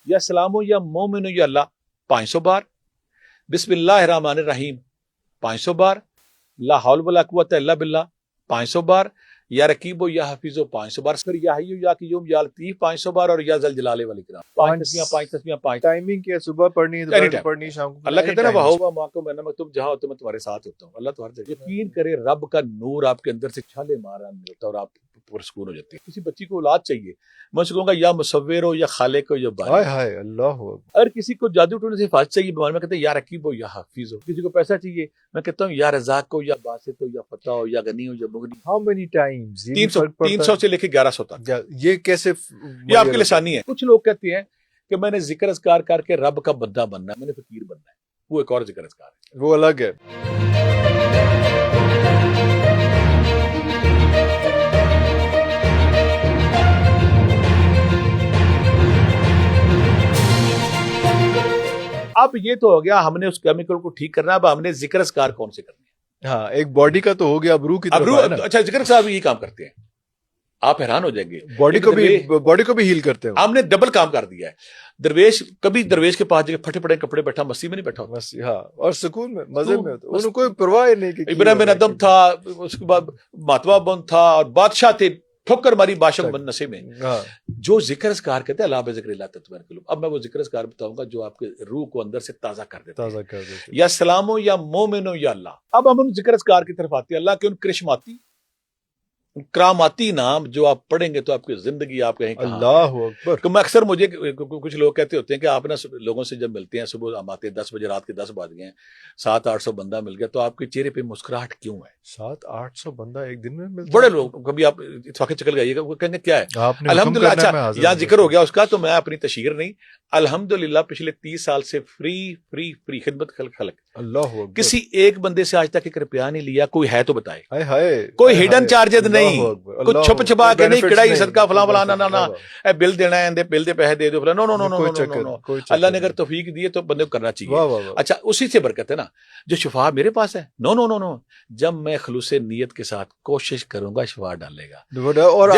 یا سلام یا مومن یا اللہ 500 بار، بسم اللہ الرحمن الرحیم 500 بار، لا حول ولا قوت الا باللہ 500 بار، یا رقیب و یا حفیظ و 500 بار، پھر یا حی یا قیوم یا لطیف 500 بار، اور یا ذل جلال والاکرام 5 تسبیحاں 5 ٹائمنگ کیا، صبح پڑھنی ہے، دوپہر پڑھنی، شام کو. اللہ کہتے ہیں نا وہ ماں میں تم جہاں ہوتے میں تمہارے ساتھ ہوتا ہوں. اللہ تو ہر جگہ. یقین کرے رب کا نور آپ کے اندر سے چھالے مارا ہوتا ہے اور آپ پرسکون ہو جاتے ہیں. کسی بچی کو اولاد چاہیے، میں اس کو کہوں گا یا مصور ہو یا خالق ہو یا باری. ہائے اللہ. اگر کسی کو جادو ٹونے سے حفاظت چاہیے بیمار میں کہتے ہیں یا رقیب ہو یا حافظ ہو. کسی کو پیسہ چاہیے میں کہتا ہوں یا رزاق ہو یا باسط ہو یا فتح ہو یا غنی ہو یا مغنی. How many Times? 300 سے لے کے 1100 تک. یہ کیسے؟ یہ آپ کی لسانی ہے. کچھ لوگ کہتے ہیں کہ میں نے ذکر اذکار کر کے رب کا بندہ بننا ہے، میں نے فقیر بننا ہے. وہ ایک اور ذکر اذکار ہے، وہ الگ ہے. اب یہ تو ہو گیا ہم نے اس کیمیکل کو ٹھیک کرنا. اب ہم نے ذکر اذکار کون سے کرنے ہیں؟ ہاں، ایک باڈی کا تو ہو گیا، اب روح کی طرف ہے نا. اچھا ذکر صاحب یہی کام کرتے ہیں، آپ حیران ہو جائیں گے. باڈی کو بھی ہیل کرتے ہیں. ہم نے ڈبل کام کر دیا ہے. درویش کبھی درویش کے پاس جگہ پھٹے پڑے کپڑے بیٹھا مسیح میں نہیں بیٹھا ہوتا. ہاں، اور سکون میں مزے میں ہوتا، انہوں کوئی پرواہ نہیں کہ ابراہیم بن ادم تھا، اس کے بعد ماتوا بن تھا، اور بادشاہ تھے، ٹھوکر ماری بادشاہ بن نشے میں. جو ذکر اذکار کہتے ہیں اللہ بذکر اللہ تطمئن القلوب. اب میں وہ ذکر اذکار بتاؤں گا جو آپ کے روح کو اندر سے تازہ کر دیتا ہے. یا سلام ہو یا مومن ہو یا اللہ. اب ہم ان ذکر اذکار کی طرف آتے ہیں. اللہ کے ان کرشماتی کراماتی نام جو آپ پڑھیں گے تو آپ کی زندگی آپ کہیں اللہ اکبر. میں اکثر مجھے کچھ لوگ کہتے ہوتے ہیں کہ آپ نا لوگوں سے جب ملتے ہیں، صبح ہم آتے ہیں 10 بجے، رات کے 10 بج گئے ہیں، 700-800 بندہ مل گیا، تو آپ کے چہرے پہ مسکراہٹ کیوں ہے؟ 700-800 بندہ ایک دن میں ملتا؟ بڑے لوگ کبھی آپ اتفاق چکل گئیے گا، وہ کہیں گے کیا ہے؟ الحمدللہ. اچھا یہاں ذکر ہو گیا اس کا، تو میں اپنی تشہیر نہیں، الحمدللہ پچھلے 30 سال سے فری خدمت خلق. اللہ اکبر. کسی ایک بندے سے آج تک ایک روپیہ نہیں لیا. کوئی ہے تو بتائے. ہائے کوئی ہڈن چارجز نہیں، کوئی چھپ چھپا کے نہیں، کڑائی صدقہ فلاں فلاں نہ بل دینا ہے، بل دے پیسے دے دو فلاں. نو نو نو نو نو. اللہ نے اگر توفیق دی ہے تو بندے کو کرنا چاہیے. اچھا اسی سے برکت ہے نا. جو شفا میرے پاس ہے، نو نو نو نو، جب میں خلوص نیت کے ساتھ کوشش کروں گا شفا ڈالے گا. اور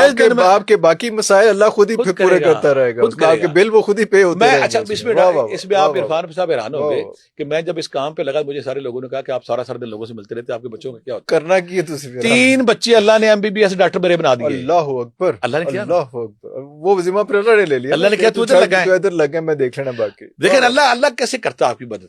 آپ کے باقی مسائل اللہ خود ہی پورے کرتا رہے گا. آپ کے بل وہ خود ہی پے ہوتے ہیں. اچھا اس میں آپ عرفان صاحب حیران ہو گئے کہ میں جب اس کام پہ لگا، مجھے سارے لوگوں نے کہا کہ آپ سارا دن لوگوں سے ملتے رہتے، آپ کے بچوں کا کیا ہوتا ہے؟ کرنا کی 3 بچے اللہ نے MBBS ڈاکٹر میرے بنا دیے. اللہ اکبر. اللہ نے کیا؟ اللہ اکبر. وہ ذمہ پر اللہ نے لے لیا. اللہ نے کیا؟ تو ادھر لگا، میں دیکھ لینا باقی. دیکھیں اللہ کیسے کرتا آپ کی مدد.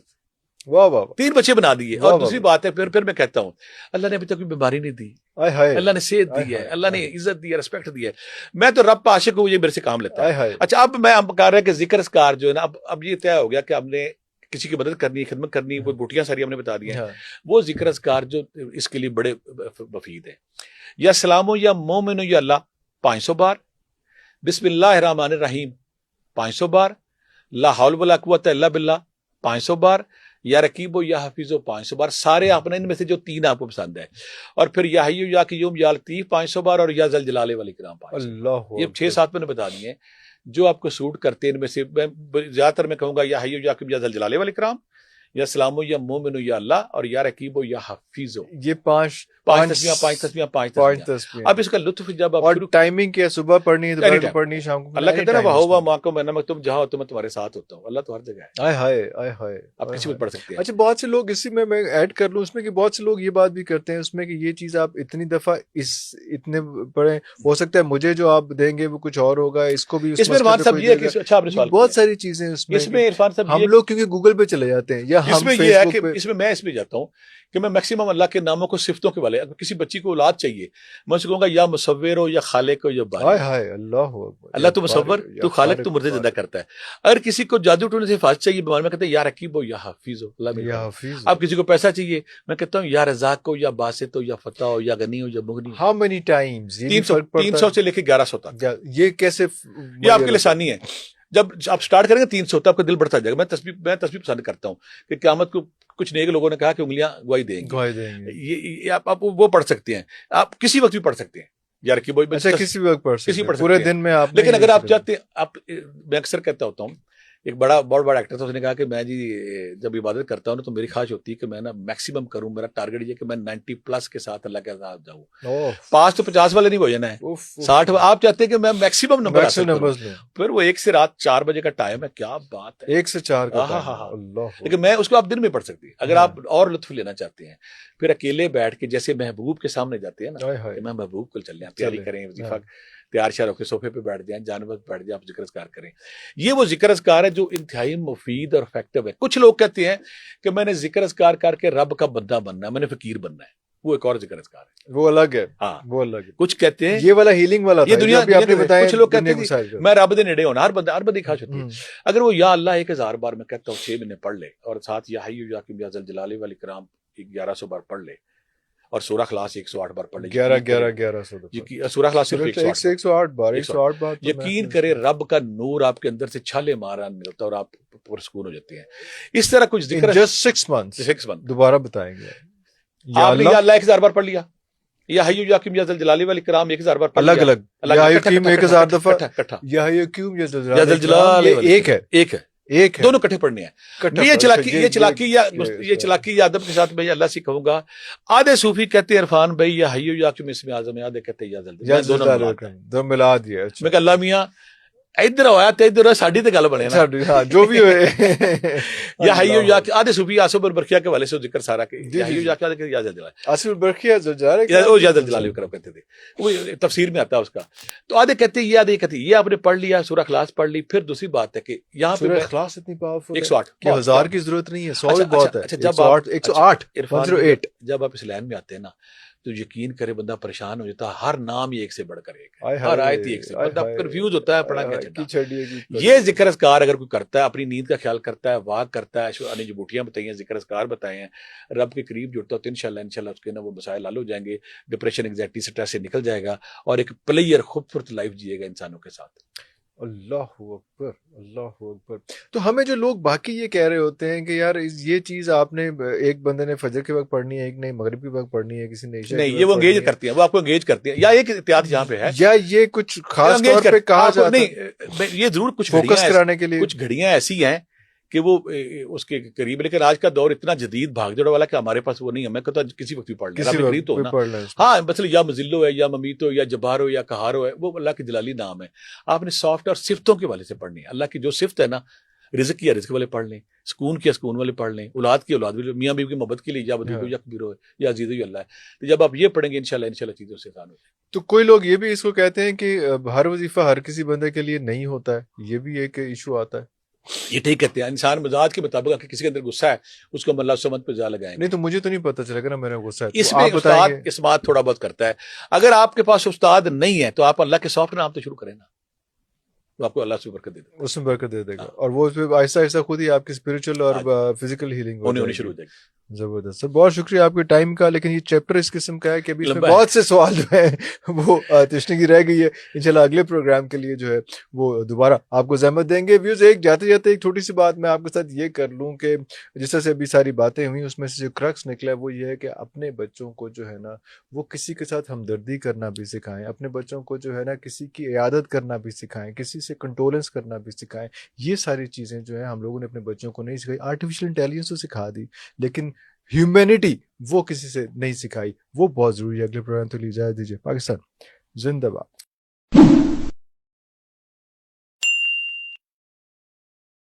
واہ واہ. 3 بچے بنا دیے. اور دوسری بات ہے پھر میں کہتا ہوں اللہ نے ابھی تک کوئی بیماری نہیں دی. اللہ نے صحت دی ہے، اللہ نے عزت دی ہے، رسپیکٹ دی ہے. میں تو رب پہ عاشق ہوں، یہ میرے سے کام لیتا ہے. اچھا اب میں کہہ رہا ہوں کہ ذکر اذکار جو ہے نا، اب یہ طے ہو گیا کہ ہم نے کسی کی مدد کرنی، خدمت کرنی، وہ بوٹیاں ساری ہم نے بتا دی ہیں. وہ ذکر اذکار جو اس کے لیے بڑے مفید ہیں. یا سلام یا مومن یا اللہ 500 بار، بسم اللہ الرحمن الرحیم 500 بار، لا حول ولا قوت الا باللہ 500 بار، یا رقیب و یا حفیظ و 500 بار. سارے آپ نے ان میں سے جو 3 آپ کو پسند ہے. اور پھر یا حی یا قیوم یا لطیف 500 بار، اور یا ذل جلال والاکرام 500 بار. یہ 6-7 میں نے بتا دی ہیں جو آپ کو سوٹ کرتے ہیں. ان میں سے زیادہ تر میں کہوں گا یا حی یا قیوم یا ذل جلال والاکرام، یا سلام یا مومن یا اللہ، اور یا رقیب و یا حفیظ. یہ 5 تسبیحاں. اب اس کا لطف جب آپ ٹائمنگ کیا، صبح پڑھنی ہے، دوپہر پڑھنی، شام کو. اللہ کہتے ہیں نا وہ ماں کو میں تم جہاں ہوتے میں تمہارے ساتھ ہوتا ہوں. اللہ تو ہر جگہ ہے. ہائے. آپ کسی بھی پڑھ سکتے ہیں. اچھا بہت سے لوگ اسی میں ایڈ کر لوں اس میں کہ بہت سے لوگ یہ بات بھی کرتے ہیں اس میں کہ یہ چیز آپ اتنی دفعہ اتنے پڑھیں، ہو سکتا ہے مجھے جو آپ دیں گے وہ کچھ اور ہوگا، اس کو بھی. اس میں عرفان صاحب یہ ہے کہ اچھا آپ نے سوال بہت ساری چیزیں اس میں عرفان صاحب ہم لوگ کیونکہ گوگل پہ چلے جاتے ہیں، یا اس میں یہ ہے کہ اس میں میں اس پہ جاتا ہوں کہ میں میکسیمم اللہ کے ناموں کو صفتوں کے والے. اگر کسی بچی کو اولاد چاہیے میں اس کو کہوں گا یا مصور ہو یا خالق ہو یا باری. اللہ تو مصور، تو خالق، تو مردے زندہ کرتا ہے. اگر کسی کو جادو ٹونے سے حفاظت چاہیے بیمار میں کہتے ہیں یا رقیب ہو یا حافظ ہو. اللہ اب کسی کو پیسہ چاہیے میں کہتا ہوں یا رزاق ہو یا باسط ہو یا فتح ہو یا غنی ہو یا مغنی. How many Times? 300 سے لے کے 1100 تک. یہ کیسے؟ یہ آپ کی لسانی ہے. جب آپ سٹارٹ کریں گے 300 تو آپ کا دل بڑھتا جائے گا. میں تسبیح پسند کرتا ہوں کہ قیامت کو کچھ نیک لوگوں نے کہا کہ انگلیاں گواہی دیں گی. یہ آپ وہ پڑھ سکتے ہیں، آپ کسی وقت بھی پڑھ سکتے ہیں. یار کی کسی وقت پڑھ کسی پورے دن میں آپ. لیکن اگر آپ چاہتے ہیں، میں اکثر کہتا ہوتا ہوں ایک بہت بڑا ایکٹر تھا, اس نے کہا کہ میں جی جب عبادت کرتا ہوں نا تو میری خواہش ہوتی ہے کہ میں نا میکسیمم کروں, میرا ٹارگیٹ یہ کہ میں 90+ کے ساتھ اللہ کے ساتھ جاؤں. 5 تو 50 والے نہیں ہو جانا ہے, 60 آپ چاہتے ہیں کہ میں میکسیمم نمبر حاصل کروں. پھر وہ 1 سے رات 4 بجے کا ٹائم ہے, کیا بات ہے, 1 سے 4 کا ٹائم. لیکن میں اس کو آپ دن میں پڑھ سکتی, اگر آپ اور لطف لینا چاہتے ہیں. پھر اکیلے بیٹھ کے جیسے محبوب کے سامنے جاتے ہیں نا, کہ میں محبوب کو چل جائیں, تیاری کریں, وظیفہ تیار شیار ہو کے صوفے پہ بیٹھ جائیں, جانور پہ بیٹھ جائیں, آپ ذکر اذکار کریں. یہ وہ ذکر اذکار ہے جو انتہائی مفید اور افیکٹو ہے. کچھ لوگ کہتے ہیں کہ میں نے ذکر اذکار کر کے رب کا بندہ بننا ہے, میں نے فقیر بننا ہے, وہ ایک اور ذکر اذکار ہے, وہ الگ ہے. ہاں وہ الگ ہے. کچھ کہتے ہیں یہ والا ہیلنگ والا یہ دنیا, کچھ لوگ کہتے ہیں ہیں میں رب دے نیڑے ہونا, ہر بندے خواہش ہوتی ہے. اگر وہ یا اللہ 1000 بار میں کہتا ہوں 6 مہینے پڑھ لے, اور ساتھ یا حی یا قیوم یا ذل جلال والاکرام 1100 بار پڑھ لے, اور سورہ اخلاص 108 بار پڑھ لے, 1100 سورہ اخلاص صرف 108 بار. یقین کرے رب کا نور آپ کے اندر سے چھالے مارا ملتا اور آپ پرسکون ہو جاتے ہیں. اس طرح کچھ ذکر جسٹ 6 months دوبارہ بتائیں گے. آپ نے یا اللہ 1000 بار پڑھ لیا, یا حی یا قیوم یا ذل جلال والاکرام 1000 بار پڑھ لیا, الگ یا حی قیوم 1000 دفعہ, یا حی قیوم یا ذل جلال ایک ہے, دونوں کٹھے پڑھنے ہیں. یہ چلاکی یا ادب کے ساتھ میں اللہ سے کہوں گا, آدھے صوفی کہتے ہیں عرفان بھائی یا حی یا قیوم اسم اعظم ہے, آدھے کہتے ہیں یا ذل جلال, دونوں ملا دیا. میں کہ اللہ میاں ادھر ہویا تے ادھر ساڈی تے گل بنے نا, جو بھی ہوئے. یا حیو یا آدھے صوفی آصف البرخیہ کے والے سے ذکر سارا کہ یا حیو یا ذل جلال, آصف البرخیہ جو جا رہے وہ یا ذل جلال کرو کہتے تھے, وہ تفسیر میں آتا ہے اس کا. تو آدھے کہتے ہیں یہ, آدھے کہتے ہیں یہ, آپ نے پڑھ لیا سورہ اخلاص پڑھ لی. پھر دوسری بات ہے کہ یہاں پہ سورہ اخلاص اتنی پاورفل ہے 108 کہ 1000 کی ضرورت نہیں ہے, 100 بھی بہت ہے. 108 جب آپ اس لائن میں آتے ہیں نا تو یقین کرے بندہ پریشان ہو جاتا ہے. ہر نام یہ ایک سے بڑھ کر ایک ہے, ہر آیت ایک سے, بندہ کنفیوز ہوتا ہے پڑھا کیا چھڑنا. یہ ذکر اذکار اگر کوئی کرتا ہے, اپنی نیند کا خیال کرتا ہے, واک کرتا ہے, جو بوٹیاں بتائی ہیں, ذکر اذکار بتائے ہیں, رب کے قریب جڑتا ہے, تو انشاءاللہ اس کے نا وہ مسائل حل ہو جائیں گے, ڈپریشن انگزائٹی سٹریس سے نکل جائے گا, اور ایک پلیئر خوبصورت لائف جیے گا انسانوں کے ساتھ. اللہ اکبر, اللہ اکبر. تو ہمیں جو لوگ باقی یہ کہہ رہے ہوتے ہیں کہ یار یہ چیز آپ نے ایک بندے نے فجر کے وقت پڑھنی ہے, ایک نے مغرب کے وقت پڑھنی ہے, کسی نے عشاء نہیں, یہ وہ انگیج کرتی ہیں, وہ آپ کو انگیج کرتی ہیں, یا ایک احتیاط یہاں پہ ہے, یا یہ کچھ خاص طور پہ کہا جاتا ہے نہیں, یہ ضرور کچھ فوکس کرانے کے لیے, کچھ گھڑیاں ایسی ہیں کہ وہ اس کے قریب, لیکن آج کا دور اتنا جدید بھاگ دوڑ والا کہ ہمارے پاس وہ نہیں ہے. میں کہتا ہوں کسی وقت بھی پڑھ لیں, ہاں مثلا یا مذلو ہے, یا ممیتو, یا جبار ہو, یا کہار ہو, وہ اللہ کی جلالی نام ہے. آپ نے سافٹ اور صفتوں کے والے سے پڑھنی ہے. اللہ کی جو صفت ہے نا, رزق کی رزق والے پڑھ لیں, سکون کی سکون والے پڑھ لیں, اولاد کی اولاد والے, میاں بیوی کی محبت کے لیے یا بدو یا کبیر ہو یا عزیز اللہ ہے. تو جب آپ یہ پڑھیں گے انشاءاللہ چیزوں سے آسان ہو جائے. تو کوئی لوگ یہ بھی اس کو کہتے ہیں کہ ہر وظیفہ ہر کسی بندے کے لیے نہیں ہوتا ہے, یہ بھی ایک ایشو آتا ہے. یہ ٹھیک کہتے ہیں, انسان مزاج کے مطابق اگر کسی کے اندر غصہ ہے اس کو اللہ سمجھ پہ جا لگائیں گے. نہیں تو مجھے تو نہیں پتا چلے گا نا میرا غصہ ہے. اس میں استاد اس بات تھوڑا بہت کرتا ہے. اگر آپ کے پاس استاد نہیں ہے تو آپ اللہ کے سافٹ نام تو شروع کریں نا, تو آپ کو اللہ سے برکت دے دے گا, اس میں برکت دے دے گا, اور وہ آہستہ آہستہ خود ہی آپ کی اسپرچل اور فزیکل ہیلنگ ہونی شروع ہو جائے گی. زبردست سر, بہت شکریہ آپ کے ٹائم کا. لیکن یہ چیپٹر اس قسم کا ہے کہ ابھی اس میں بہت سے سوال جو ہیں وہ تشنگی رہ گئی ہے. انشاءاللہ اگلے پروگرام کے لیے جو ہے وہ دوبارہ آپ کو زحمت دیں گے. ویوز ایک جاتے جاتے ایک چھوٹی سی بات میں آپ کے ساتھ یہ کر لوں کہ جس طرح سے ابھی ساری باتیں ہوئی اس میں سے جو کرکس نکلا ہے وہ یہ ہے کہ اپنے بچوں کو جو ہے نا وہ کسی کے ساتھ ہمدردی کرنا بھی سکھائیں, اپنے بچوں کو جو ہے نا کسی کی عیادت کرنا بھی سکھائیں, کسی سے کنٹرولنس کرنا بھی سکھائیں. یہ ساری چیزیں جو ہیں ہم لوگوں نے اپنے بچوں کو نہیں سکھائی. آرٹیفیشل انٹیلیجنس تو سکھا دی لیکن ہیومینٹی وہ کسی سے نہیں سکھائی, وہ بہت ضروری ہے. اگلے پروگرام تو لی اجازت دیجیے. پاکستان زندہ باد.